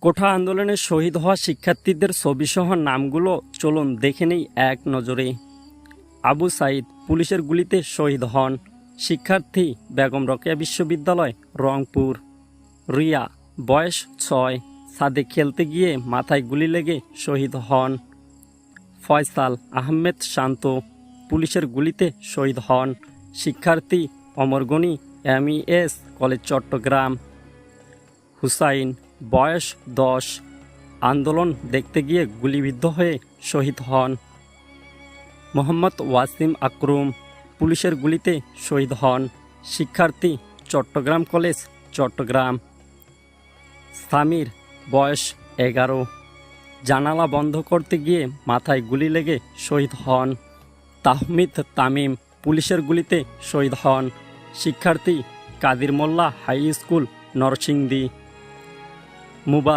কোঠা আন্দোলনে শহীদ হওয়া শিক্ষার্থীদের ছবিসহ নামগুলো চলুন দেখে নেই এক নজরে। আবু সাইদ পুলিশের গুলিতে শহীদ হন। শিক্ষার্থী বেগম রোকেয়া বিশ্ববিদ্যালয় রংপুর। রিয়া বয়স 6, ছাদে খেলতে গিয়ে মাথায় গুলি লেগে শহীদ হন। ফয়সাল আহমেদ শান্ত পুলিশের গুলিতে শহীদ হন। শিক্ষার্থী অমরগনি MES কলেজ চট্টগ্রাম। হুসাইন বয়স 10, আন্দোলন দেখতে গিয়ে গুলিবিদ্ধ হয়ে শহীদ হন। মোহাম্মদ ওয়াসিম আকরম পুলিশের গুলিতে শহীদ হন। শিক্ষার্থী চট্টগ্রাম কলেজ চট্টগ্রাম। সামির বয়স 11, জানালা বন্ধ করতে গিয়ে মাথায় গুলি লেগে শহীদ হন। তাহমিদ তামিম পুলিশের গুলিতে শহীদ হন। শিক্ষার্থী কাদির মোল্লা হাই স্কুল নরসিংদী। মুবারক